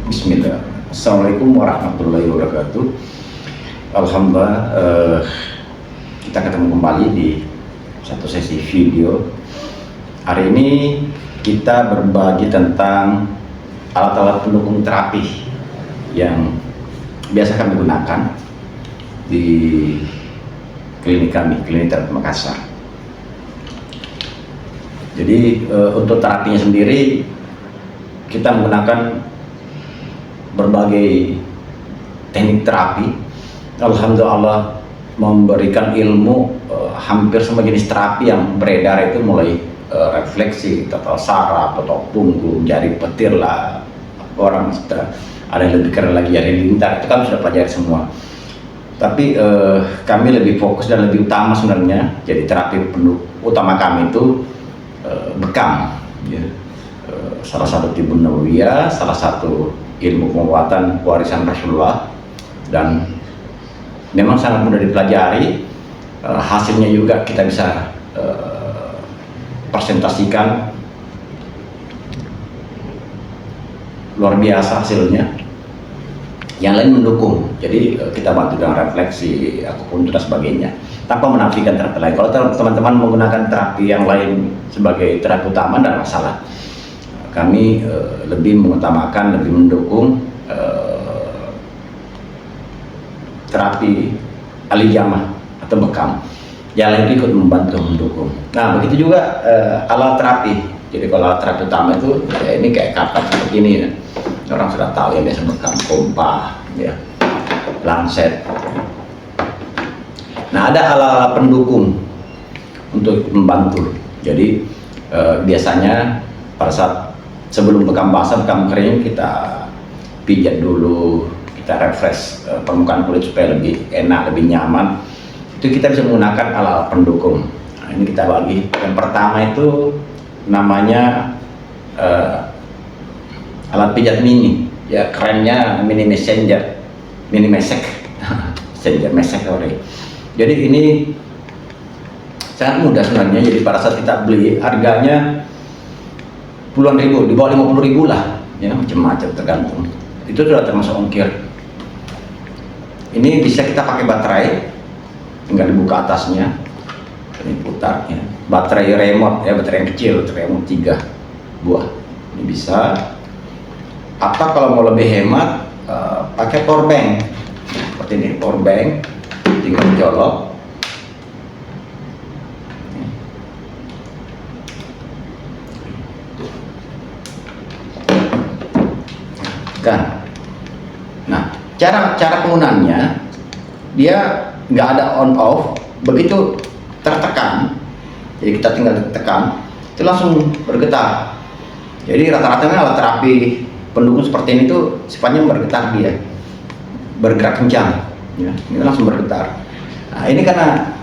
Bismillah. Assalamualaikum warahmatullahi wabarakatuh. Alhamdulillah, kita ketemu kembali di satu sesi video. Hari ini kita berbagi tentang alat-alat pendukung terapi yang biasa kami gunakan di klinik kami, klinik terapi Makassar. Jadi untuk terapinya sendiri kita menggunakan berbagai teknik terapi. Alhamdulillah memberikan ilmu hampir semua jenis terapi yang beredar itu, mulai refleksi, total saraf, otot punggung, jari petir lah, orang ada yang lebih keren lagi jari lintar, itu kami sudah pelajari semua. Tapi kami lebih fokus dan lebih utama sebenarnya, jadi terapi utama kami itu bekam, ya. Salah satu Tibun Nawawiyah, salah satu ilmu penguatan warisan Rasulullah, dan memang sangat mudah dipelajari. Hasilnya juga kita bisa presentasikan, luar biasa hasilnya. Yang lain mendukung, jadi kita bantu dengan refleksi, akupuntur dan sebagainya, tanpa menafikan terapi lain. Kalau teman-teman menggunakan terapi yang lain sebagai terapi utama, tidak masalah. Kami lebih mengutamakan, lebih mendukung terapi alijamah atau bekam. Yang lain ikut membantu, mendukung. Nah, begitu juga alat terapi. Jadi kalau alat terapi utama itu ya, ini kayak kapak seperti ini ya. Orang sudah tahu yang biasa bekam, pompa, ya, lancet. Nah, ada alat-alat pendukung untuk membantu. Jadi biasanya pada saat sebelum bekam basah, bekam kering, kita pijat dulu, kita refresh permukaan kulit supaya lebih enak, lebih nyaman. Itu kita bisa menggunakan alat-alat pendukung. Nah, ini kita bagi. Yang pertama itu namanya alat pijat mini, ya, kerennya mini messenger, mini mesek, messenger mesek, sorry. Jadi ini sangat mudah sebenarnya. Jadi pada saat kita beli, harganya puluhan ribu, di bawah 50.000 lah, ya, macam-macam tergantung. Itu sudah termasuk ongkir. Ini bisa kita pakai baterai, tinggal dibuka atasnya, ini putar, ya. Baterai remote, ya, baterai yang kecil, baterai remote 3 buah. Ini bisa. Atau kalau mau lebih hemat, pakai power bank, seperti ini, power bank, tinggal colok. Kan. Nah, cara penggunaannya, dia nggak ada on off, begitu tertekan, jadi kita tinggal tekan, itu langsung bergetar. Jadi rata-rata alat terapi pendukung seperti ini tuh sifatnya bergetar, dia bergerak kencang, ya, ini langsung bergetar. Nah, ini karena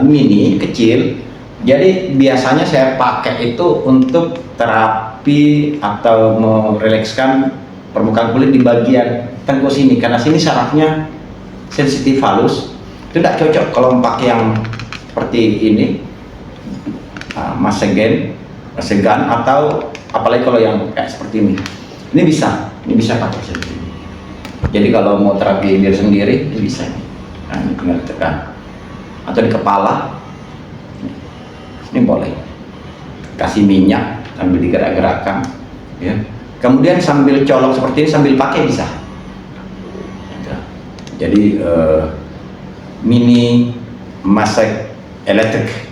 mini kecil, jadi biasanya saya pakai itu untuk terapi atau merilekskan permukaan kulit di bagian tengkuk sini, karena sini sarafnya sensitif halus. Itu tidak cocok kalau pakai yang seperti ini, masegan, atau apalagi kalau yang kayak seperti ini. Ini bisa pakai seperti ini. Jadi kalau mau terapi diri sendiri, ini bisa. Nah, ini tinggal ditekan, atau di kepala, ini boleh. Kasih minyak sambil digerak-gerakkan, ya. Kemudian sambil colok seperti ini, sambil pakai bisa. Jadi mini masek elektrik,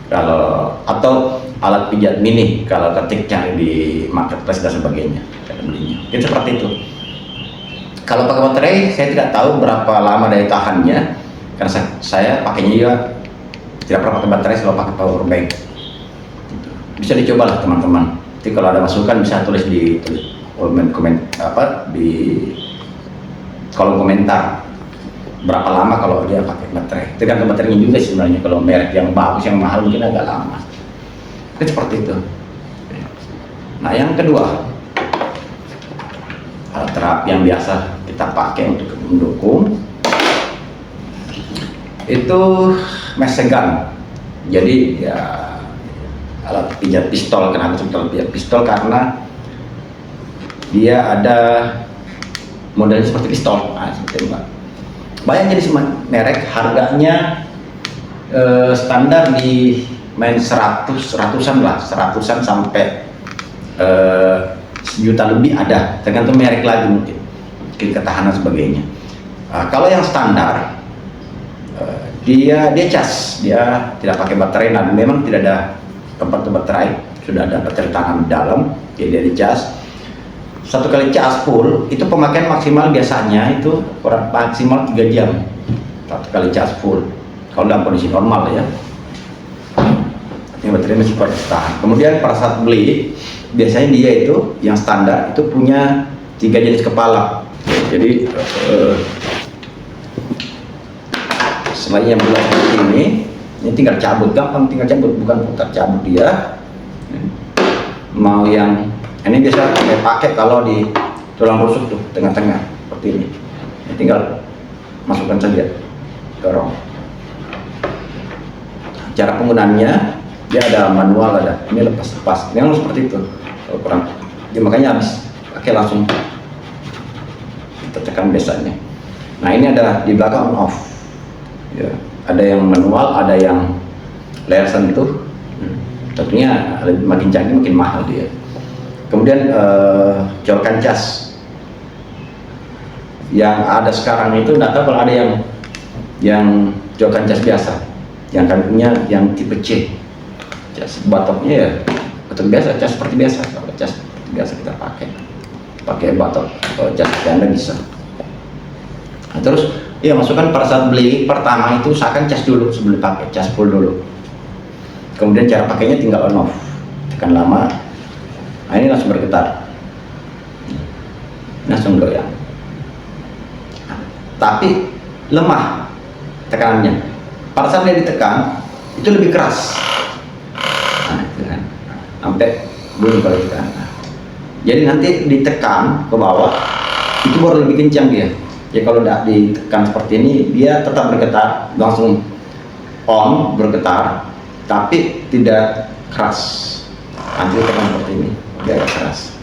kalau atau alat pijat mini kalau ketik cari di marketplace dan sebagainya, kita belinya. Itu seperti itu. Kalau pakai baterai, saya tidak tahu berapa lama daya tahannya, karena saya pakainya juga tidak pernah pakai baterai, selalu pakai power bank. Bisa dicoba lah teman-teman. Jadi kalau ada masukan bisa tulis di kolom komentar berapa lama kalau dia pakai baterai. Tergantung baterainya juga sebenarnya. Kalau merek yang bagus, yang mahal, mungkin agak lama. Itu seperti itu. Nah, yang kedua, alat terapi yang biasa kita pakai untuk mendukung itu mesegan. Jadi ya alat pijat pistol. Kenapa disebut alat pijat pistol? Karena dia ada modelnya seperti pistol. Nah, seperti itu, Pak. Banyak jenis merek, harganya standar di main seratusan lah, seratusan sampai sejuta lebih ada, tergantung merek lagi, mungkin ketahanan sebagainya. Kalau yang standar dia cas, dia tidak pakai baterai, dan memang tidak ada tempat baterai, sudah ada baterai tangan di dalam, jadi dia dicas. Satu kali cas full itu pemakaian maksimal biasanya itu maksimal 3 jam satu kali cas full kalau dalam kondisi normal ya. Ini baterai masih kuat tahan. Kemudian pada saat beli biasanya dia itu yang standar itu punya 3 jenis kepala. Jadi selain yang bulat seperti ini tinggal cabut, gampang tinggal cabut, bukan putar, cabut dia. Mau yang ini biasa saya pakai kalau di tulang rusuk tuh, tengah-tengah seperti ini. Ini tinggal masukkan saja, dorong. Cara penggunaannya dia ada manual, ada ini lepas-lepas. Ini harus seperti itu. Kalau kurang, dia makanya habis pakai langsung kita tekan biasanya. Nah ini ada di belakang on off. Ya, ada yang manual, ada yang layar sentuh. Tentunya makin canggih makin mahal dia. Kemudian colokan cas yang ada sekarang itu, nggak tahu kalau ada yang colokan cas biasa, yang kami punya yang tipe C, cas batoknya ya batok biasa, cas seperti biasa. Kalau cas seperti biasa kita pakai batok cas Anda bisa. Nah, terus ya masukkan pada saat beli pertama itu usahakan cas dulu sebelum pakai, cas full dulu. Kemudian cara pakainya tinggal on off, tekan lama. Nah ini langsung bergetar, langsung goyang. Nah, tapi lemah tekanannya. Pada saat dia ditekan itu lebih keras. Nah, itu kan. Sampai belum kalau ditekan. Nah, jadi nanti ditekan ke bawah itu baru lebih kencang dia. Ya kalau tidak ditekan seperti ini dia tetap bergetar, langsung on bergetar, tapi tidak keras. Nanti ditekan seperti ini. Dia agak keras.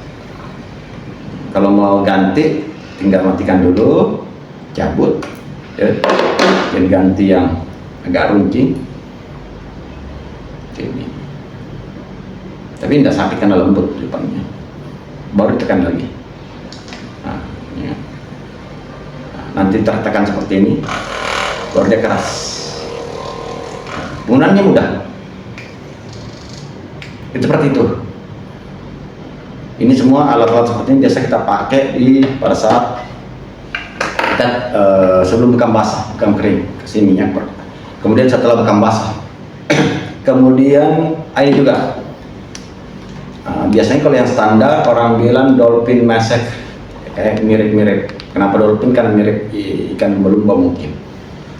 Kalau mau ganti tinggal matikan dulu, cabut ya. Dan ganti yang agak runcing ini. Tapi tidak sampai kena lembut depannya, baru tekan lagi. Nah, ya. Nanti tertekan seperti ini baru dia keras. Penggunaannya mudah, itu seperti itu. Ini semua alat-alat seperti ini biasa kita pakai pada saat kita sebelum bekam basah, bekam kering, kasih minyak. Kemudian setelah bekam basah, kemudian air juga. Biasanya kalau yang standar orang bilang dolphin mesek, kayak mirip-mirip. Kenapa dolphin? Karena mirip ikan belumba mungkin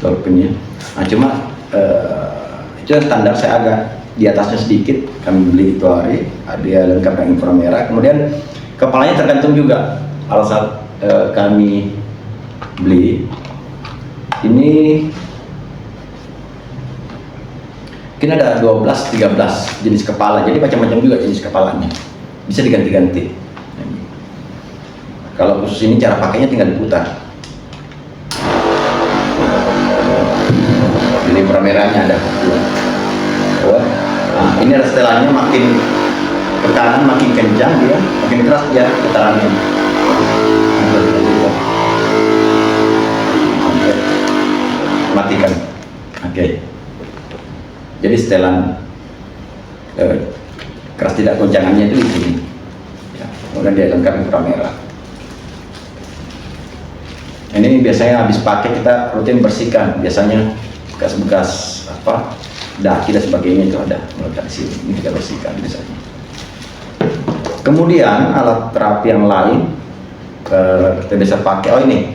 dolphinnya. Nah cuma itu yang standar, saya agak di atasnya sedikit, kami beli itu hari, dia lengkap dengan inframerah. Kemudian kepalanya tergantung juga. Kalau saat kami beli ini mungkin ada 12-13 jenis kepala, jadi macam-macam juga jenis kepalanya, bisa diganti-ganti. Kalau khusus ini cara pakainya tinggal diputar. Ini inframerahnya ada dua. Nah, ini ada setelannya, makin ke kanan makin kencang dia, makin keras dia putarannya. Matikan. Oke. Jadi setelan keras tidak goncangannya itu di sini. Ya, kemudian dia lengkap inframerah. Ini biasanya habis pakai kita rutin bersihkan, biasanya bekas-bekas apa daki dan sebagainya itu ada melekat di sini. Ini kita bersihkan biasanya. Kemudian alat terapi yang lain kita bisa pakai. Oh ini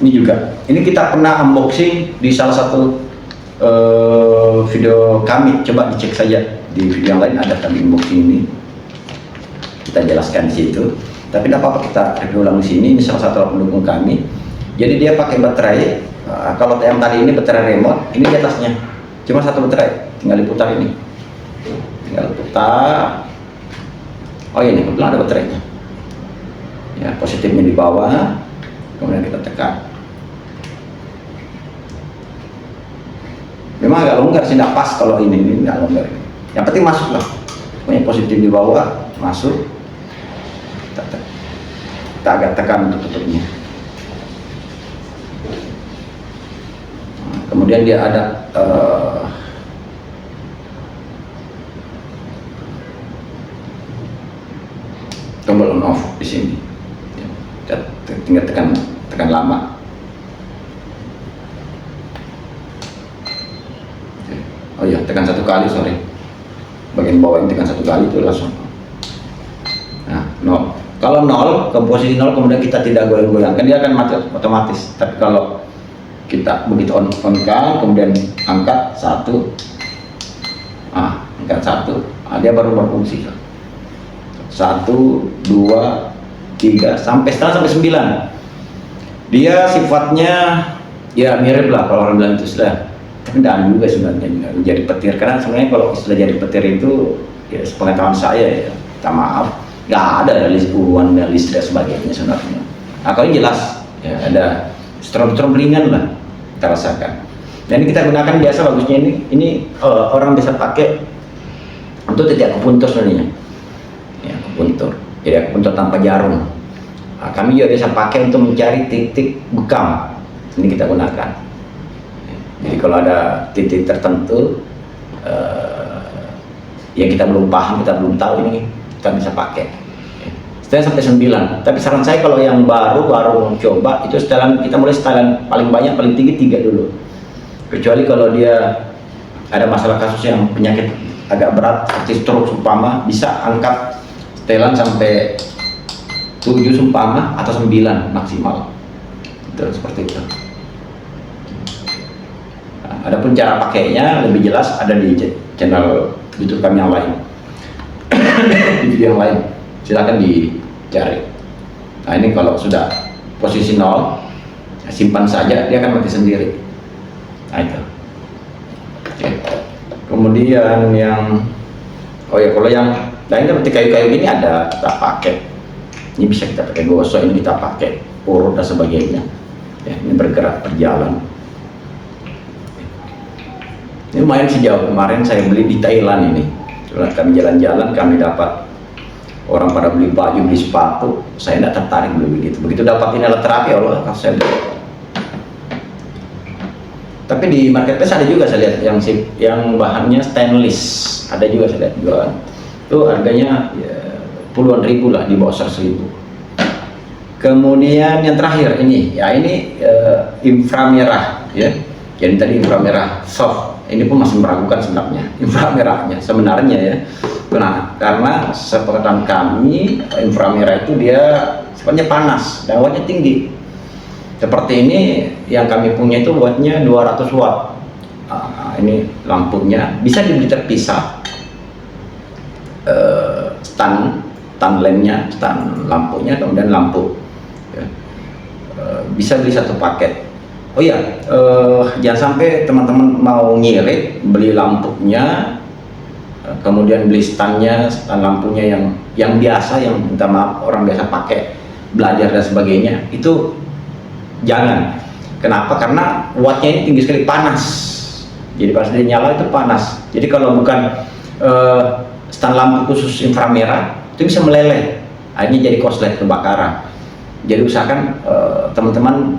juga. Ini kita pernah unboxing di salah satu video kami. Coba dicek saja di video yang lain, ada kami unboxing ini. Kita jelaskan di situ. Tapi tidak apa-apa kita review ulang di sini. Ini salah satu pendukung kami. Jadi dia pakai baterai. Kalau yang tadi ini baterai remote, ini di atasnya cuma satu baterai, tinggal diputar ini, tinggal putar. Oh ini kebetulan ada baterainya ya, positifnya di bawah, kemudian kita tekan. Memang agak longgar sih, tidak pas kalau ini nggak longgar. Yang penting masuk lah, punya positif di bawah masuk, kita agak tekan untuk tutupnya. Nah, kemudian dia ada tombol on off di sini. Tinggal tekan lama. Oh iya, tekan satu kali, sorry. Bagian bawah ini tekan satu kali itu langsung. Nah, 0. Kalau 0 ke posisi 0 kemudian kita tidak goyang-goyangkan, dia akan mati otomatis. Tapi kalau kita begitu on kan, kemudian angkat 1, angkat 1, dia baru berfungsi. 1, 2, 3 sampai 9. Dia sifatnya ya mirip lah kalau orang bilang itu sudah, tapi tidak juga sebenarnya jadi petir. Karena sebenarnya kalau sudah jadi petir itu ya sepengetahuan saya ya, minta maaf, nggak ada list uruan dan list dan sebagainya sebenarnya. Nah kalau jelas ya ada strom ringan lah kita rasakan. Dan ini kita gunakan biasa, bagusnya ini orang bisa pakai untuk titik akupuntur sebenarnya. Ya, akupuntur. Jadi akupuntur tanpa jarum. Nah, kami juga bisa pakai untuk mencari titik bekam. Ini kita gunakan. Jadi kalau ada titik tertentu yang kita belum paham, kita belum tahu, ini kita bisa pakai. Setelan sampai 9. Tapi saran saya kalau yang baru coba itu setelan, kita mulai setelan paling banyak paling tinggi 3 dulu. Kecuali kalau dia ada masalah kasus yang penyakit agak berat seperti stroke umpama, bisa angkat setelan sampai 7 umpama atau 9 maksimal. Itu seperti itu. Nah, adapun cara pakainya lebih jelas ada di channel YouTube kami yang lain. Di video yang lain silakan dicari. Nah ini kalau sudah posisi 0, simpan saja, dia akan mati sendiri. Nah itu. Oke. Kemudian yang kalau yang lain seperti kayu-kayu ini ada kita pakai. Ini bisa kita pakai gosok, ini kita pakai urut dan sebagainya. Ya, ini bergerak, berjalan. Ini lumayan sejauh kemarin saya beli di Thailand ini. Setelah kami jalan-jalan, kami dapat orang pada beli baju, beli sepatu. Saya tidak tertarik beli begitu. Begitu dapat ini alat terapi, Allah, saya beli. Tapi di marketplace ada juga saya lihat yang bahannya stainless, ada juga saya lihat jualan. Itu harganya ya, puluhan ribu lah, di bawah 100.000. Kemudian yang terakhir ini inframerah ya. Jadi tadi inframerah soft, ini pun masih meragukan sebenarnya inframerahnya sebenarnya ya. Nah, karena sepengetahuan kami inframerah itu dia sifatnya panas dan wattnya tinggi. Seperti ini yang kami punya itu wattnya 200 watt. Ini lampunya bisa dibeli terpisah. Stand lampnya, stand lampunya, kemudian lampu ya. Bisa beli satu paket. Oh iya, jangan sampai teman-teman mau ngirit beli lampunya, kemudian beli standnya, stand lampunya yang biasa, yang minta maaf orang biasa pakai belajar dan sebagainya, itu jangan. Kenapa? Karena wattnya ini tinggi sekali, panas. Jadi pas dia nyala itu panas. Jadi kalau bukan stand lampu khusus inframerah itu bisa meleleh, akhirnya jadi korslet, kebakaran. Jadi usahakan teman-teman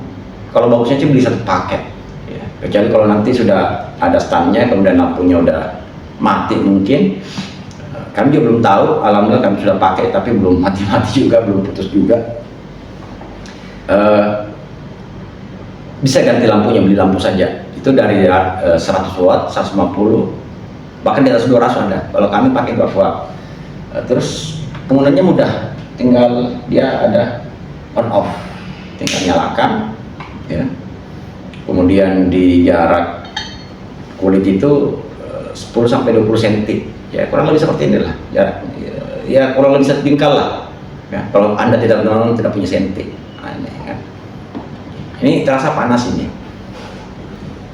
kalau bagusnya sih beli satu paket ya. Kecuali kalau nanti sudah ada standnya kemudian lampunya udah mati mungkin, kami juga belum tahu. Alhamdulillah kami sudah pakai tapi belum mati-mati juga, belum putus juga. Bisa ganti lampunya, beli lampu saja itu dari 100 watt, 150, bahkan di atas 200 ada. Kalau kami pakai 2 watt. Terus penggunanya mudah, tinggal dia ada on off, tinggal nyalakan ya. Kemudian di jarak kulit itu 10-20 cm ya, kurang lebih seperti inilah jarak ya, kurang lebih 1 jengkal lah ya, kalau Anda tidak punya senti. Nah, ini kan, ini terasa panas ini.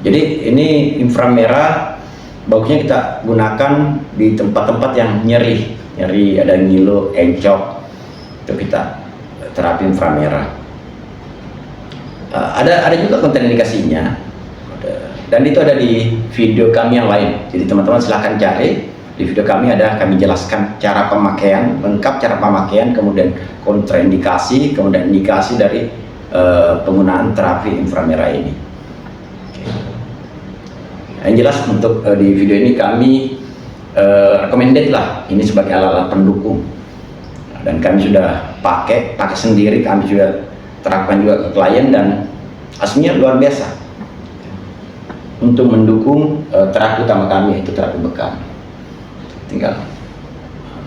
Jadi ini inframerah bagusnya kita gunakan di tempat-tempat yang nyeri, ada ngilu, encok, itu kita terapi inframerah. Ada juga kontraindikasinya, dan itu ada di video kami yang lain. Jadi teman-teman silahkan cari di video kami, kami jelaskan cara pemakaian lengkap, cara pemakaian, kemudian kontraindikasi, kemudian indikasi dari penggunaan terapi inframerah ini. Yang jelas untuk di video ini kami recommended lah ini sebagai alat-alat pendukung, dan kami sudah pakai sendiri, kami sudah terapkan juga ke klien, dan hasilnya luar biasa untuk mendukung terapi utama kami, yaitu terapi bekam. Tinggal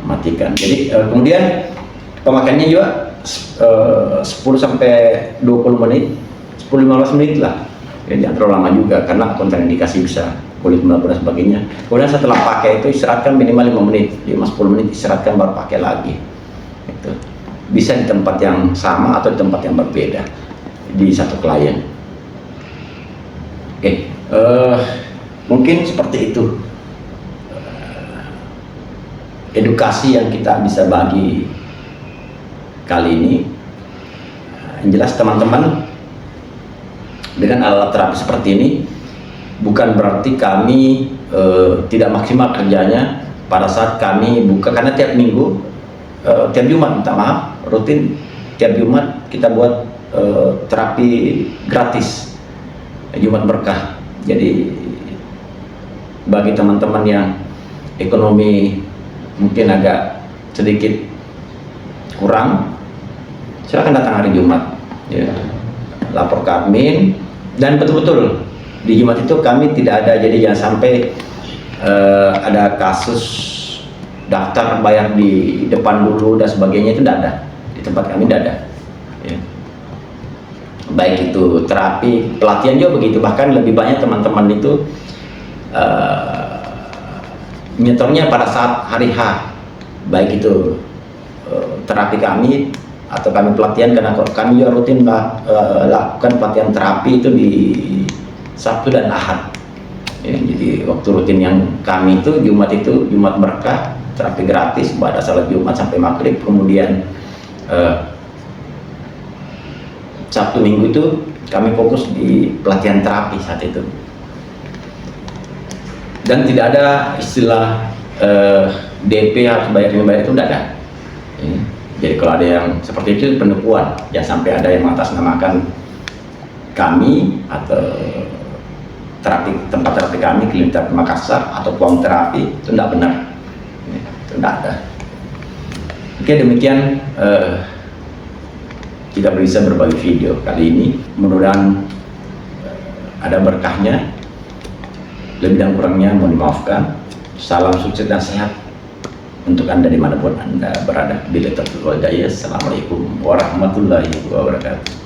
matikan. Jadi kemudian pemakaiannya juga 10 sampai 20 menit, 10-15 menit lah. Ya, jangan terlalu lama juga karena kontraindikasi bisa kulit melepuh dan sebagainya. Kemudian setelah pakai itu istirahatkan minimal 5 menit, 5-10 menit istirahatkan, baru pakai lagi. Itu bisa di tempat yang sama atau di tempat yang berbeda di satu klien. Oke, mungkin seperti itu edukasi yang kita bisa bagi kali ini. Yang jelas teman-teman, dengan alat terapi seperti ini bukan berarti kami tidak maksimal kerjanya pada saat kami buka, karena tiap minggu, tiap Jumat, minta maaf, rutin tiap Jumat kita buat terapi gratis, Jumat berkah. Jadi bagi teman-teman yang ekonomi mungkin agak sedikit kurang, silakan datang hari Jumat, ya, lapor ke admin. Dan betul-betul di Jumat itu kami tidak ada, jadi jangan sampai ada kasus daftar bayar di depan dulu dan sebagainya, itu tidak ada di tempat kami, tidak ada, ya. Baik itu terapi, pelatihan juga begitu. Bahkan lebih banyak teman-teman itu nyetornya pada saat hari H, baik itu terapi kami atau kami pelatihan, karena kami juga rutin lakukan pelatihan terapi itu di Sabtu dan Ahad, ya. Jadi waktu rutin yang kami itu Jumat berkah, terapi gratis pada salat Jumat sampai maghrib, kemudian Sabtu Minggu itu kami fokus di pelatihan terapi saat itu, dan tidak ada istilah DP harus bayar itu, tidak ada, ya. Jadi kalau ada yang seperti itu penipuan, jangan sampai ada yang mengatasnamakan kami atau tempat terapi kami, klinik terapi Makassar atau peluang terapi, itu tidak benar, itu tidak ada. Oke, demikian kita bisa berbagi video kali ini, mudah-mudahan ada berkahnya. Lebih dan kurangnya mohon dimaafkan. Salam sukses dan sehat untuk Anda dimanapun Anda berada. Bila tertutup hidayah. Assalamualaikum warahmatullahi wabarakatuh.